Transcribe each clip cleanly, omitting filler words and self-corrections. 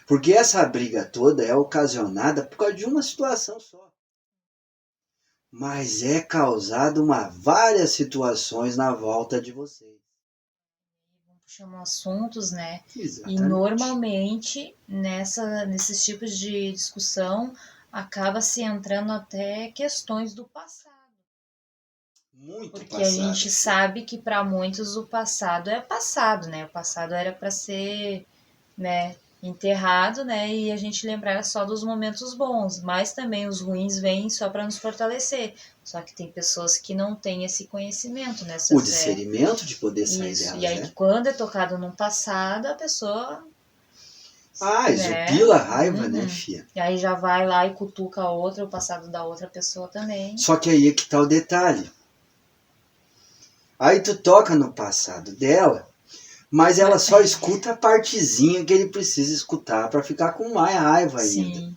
Porque essa briga toda é ocasionada por causa de uma situação só. Mas é causada várias situações na volta de vocês. Chamam assuntos, né? Exatamente. E normalmente nesses tipos de discussão acaba se entrando até questões do passado. Muito porque passado. A gente sabe que para muitos o passado é passado, né? O passado era para ser, né, enterrado, né? E a gente lembrar só dos momentos bons, mas também os ruins vêm só para nos fortalecer. Só que tem pessoas que não têm esse conhecimento, né? O discernimento de poder sair Isso. delas, E aí, né? quando é tocado no passado, a pessoa... exupila a raiva, né, filha? E aí já vai lá e cutuca a outra, o passado da outra pessoa também. Só que aí é que tá o detalhe. Aí tu toca no passado dela, mas ela só escuta a partezinha que ele precisa escutar para ficar com mais raiva ainda.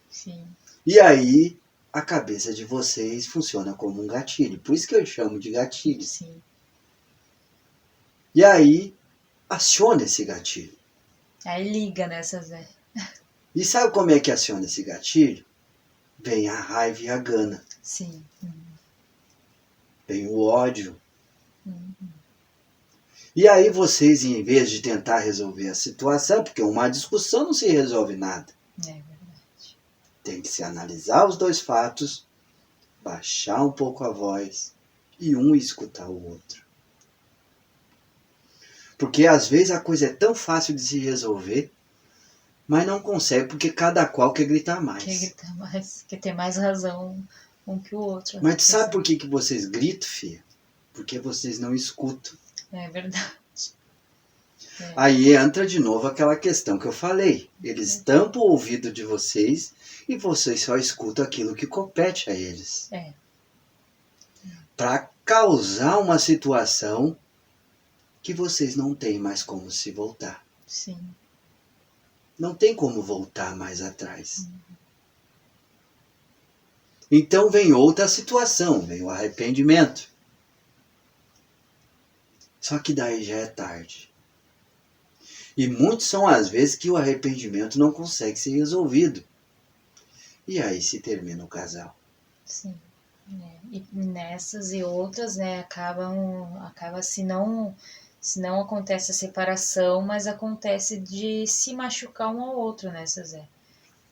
Sim. E aí a cabeça de vocês funciona como um gatilho. Por isso que eu chamo de gatilho. Sim. E aí aciona esse gatilho. Aí liga, né, Zé? E sabe como é que aciona esse gatilho? Vem a raiva e a gana. Sim. Vem o ódio. E aí vocês, em vez de tentar resolver a situação, porque uma discussão não se resolve nada. É verdade. Tem que se analisar os dois fatos, baixar um pouco a voz e um escutar o outro. Porque às vezes a coisa é tão fácil de se resolver, mas não consegue porque cada qual quer gritar mais. Quer gritar mais, quer ter mais razão um que o outro. Mas tu sabe por que vocês gritam, filha? Porque vocês não escutam. É verdade. Aí entra de novo aquela questão que eu falei. Eles tampam o ouvido de vocês e vocês só escutam aquilo que compete a eles. Para causar uma situação que vocês não têm mais como se voltar. Sim. Não tem como voltar mais atrás. Então vem outra situação, vem o arrependimento. Só que daí já é tarde. E muitos são as vezes que o arrependimento não consegue ser resolvido. E aí se termina o casal. Sim. E nessas e outras, né, acaba se não acontece a separação, mas acontece de se machucar um ao outro, né, Zé?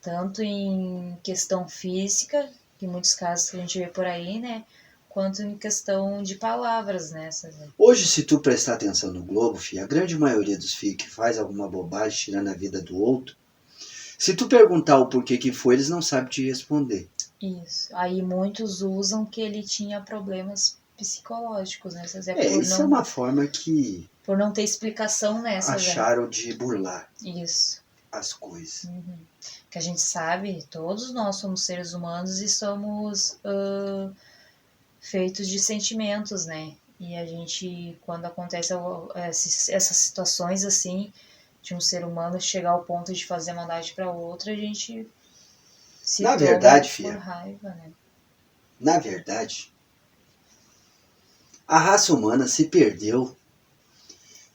Tanto em questão física, que em muitos casos que a gente vê por aí, né, quanto em questão de palavras, né, Zé? Hoje, se tu prestar atenção no Globo, filho, a grande maioria dos filhos que faz alguma bobagem tirando a vida do outro, se tu perguntar o porquê que foi, eles não sabem te responder. Isso. Aí muitos usam que ele tinha problemas psicológicos, né? Isso é uma forma que... Por não ter explicação nessa, acharam de burlar. Isso. As coisas. Que a gente sabe, todos nós somos seres humanos e somos feitos de sentimentos, né? E a gente, quando acontece essas situações assim, de um ser humano chegar ao ponto de fazer maldade para outra, a gente se na verdade, por filha, raiva, né? Na verdade, a raça humana se perdeu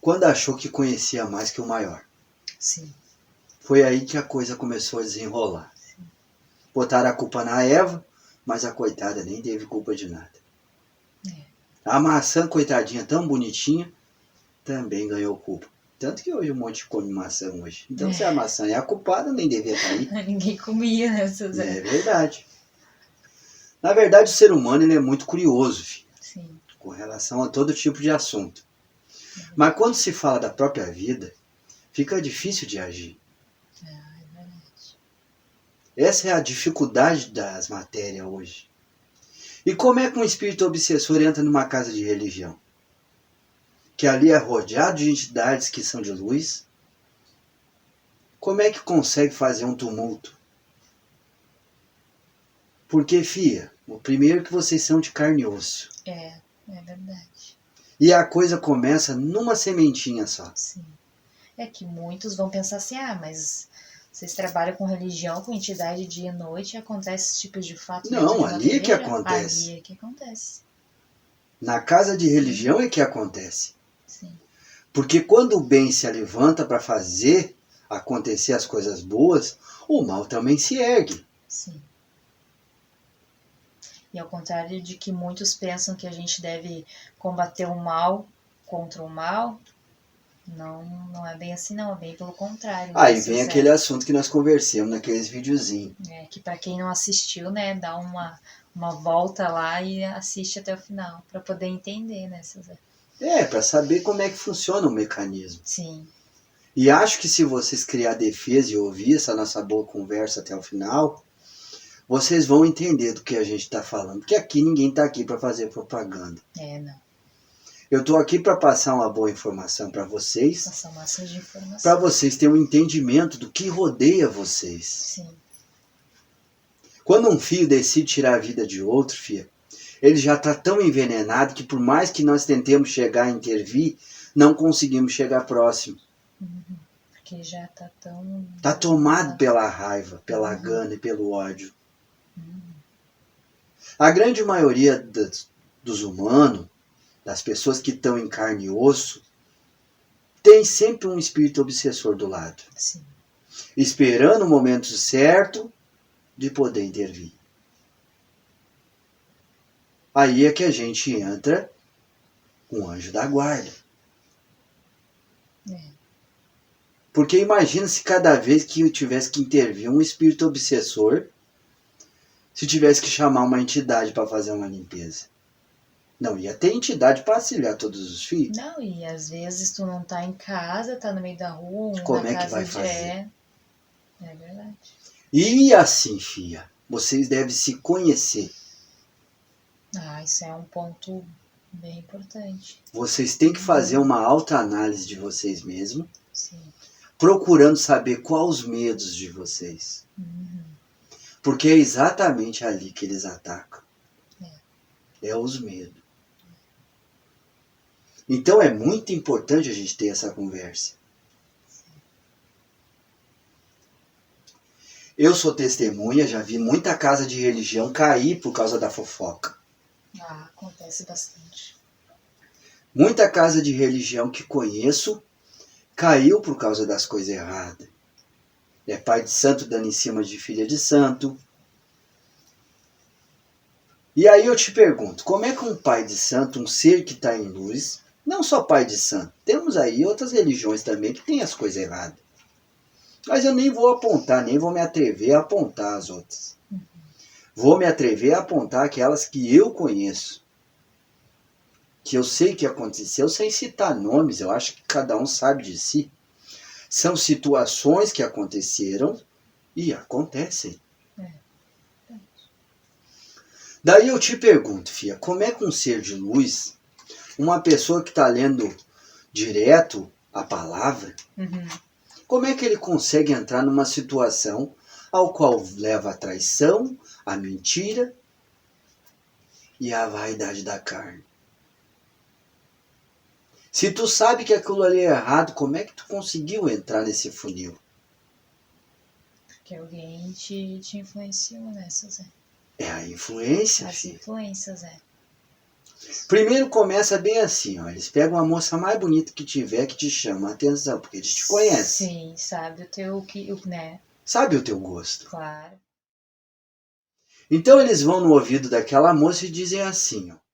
quando achou que conhecia mais que o maior. Sim. Foi aí que a coisa começou a desenrolar. Sim. Botaram a culpa na Eva, mas a coitada nem teve culpa de nada. A maçã, coitadinha, tão bonitinha, também ganhou culpa. Tanto que hoje um monte come maçã hoje. Então se a maçã é a culpada, nem devia estar aí. Ninguém comia essas. É verdade. Na verdade, o ser humano ele é muito curioso, filho, sim, com relação a todo tipo de assunto. Mas quando se fala da própria vida, fica difícil de agir. É verdade. Essa é a dificuldade das matérias hoje. E como é que um espírito obsessor entra numa casa de religião? Que ali é rodeado de entidades que são de luz. Como é que consegue fazer um tumulto? Porque, filha, o primeiro que vocês são de carne e osso. É verdade. E a coisa começa numa sementinha só. Sim. É que muitos vão pensar assim, mas vocês trabalham com religião, com entidade dia e noite, acontece esse tipo de fato? Não, ali é que acontece. Ali é que acontece. Na casa de religião é que acontece. Sim. Porque quando o bem se levanta para fazer acontecer as coisas boas, o mal também se ergue. Sim. E ao contrário de que muitos pensam que a gente deve combater o mal contra o mal, não é bem assim não, é bem pelo contrário. Aí vem aquele assunto que nós conversamos naqueles videozinhos. Que para quem não assistiu, né, dá uma volta lá e assiste até o final, para poder entender, né, César? Para saber como é que funciona o mecanismo. Sim. E acho que se vocês criar defesa e ouvir essa nossa boa conversa até o final, vocês vão entender do que a gente está falando. Porque aqui ninguém está aqui para fazer propaganda. Não. Eu estou aqui para passar uma boa informação para vocês. Passar massa de informação. Para vocês terem um entendimento do que rodeia vocês. Sim. Quando um filho decide tirar a vida de outro, filha, ele já está tão envenenado que por mais que nós tentemos chegar a intervir, não conseguimos chegar próximo. Porque já está tão... Está tomado pela raiva, pela gana e pelo ódio. A grande maioria dos humanos, das pessoas que estão em carne e osso, tem sempre um espírito obsessor do lado. Sim. Esperando o momento certo de poder intervir. Aí é que a gente entra com o anjo da guarda. Porque imagina se cada vez que eu tivesse que intervir um espírito obsessor, se tivesse que chamar uma entidade para fazer uma limpeza. Não ia ter entidade para auxiliar todos os filhos. Não, e às vezes tu não tá em casa, tá no meio da rua, como na é casa que vai fazer? É verdade. E assim, filha, vocês devem se conhecer. Isso é um ponto bem importante. Vocês têm que fazer uma autoanálise de vocês mesmos. Sim. Procurando saber quais os medos de vocês. Porque é exatamente ali que eles atacam. É os medos. Então é muito importante a gente ter essa conversa. Eu sou testemunha, já vi muita casa de religião cair por causa da fofoca. Acontece bastante. Muita casa de religião que conheço caiu por causa das coisas erradas. É pai de santo dando em cima de filha de santo. E aí eu te pergunto, como é que um pai de santo, um ser que está em luz, não só pai de santo, temos aí outras religiões também que têm as coisas erradas. Mas eu nem vou apontar, nem vou me atrever a apontar as outras. Vou me atrever a apontar aquelas que eu conheço. Que eu sei que aconteceu, sem citar nomes, eu acho que cada um sabe de si. São situações que aconteceram e acontecem. Daí eu te pergunto, filha, como é que um ser de luz, uma pessoa que está lendo direto a palavra, como é que ele consegue entrar numa situação ao qual leva a traição, a mentira e a vaidade da carne? Se tu sabe que aquilo ali é errado, como é que tu conseguiu entrar nesse funil? Porque alguém te influenciou nessa, Zé. É a influência, As filho. influências, Zé. Primeiro começa bem assim, ó. Eles pegam a moça mais bonita que tiver que te chama a atenção, porque eles te conhecem. Sim, sabe o teu, né? Sabe o teu gosto. Claro. Então eles vão no ouvido daquela moça e dizem assim, ó.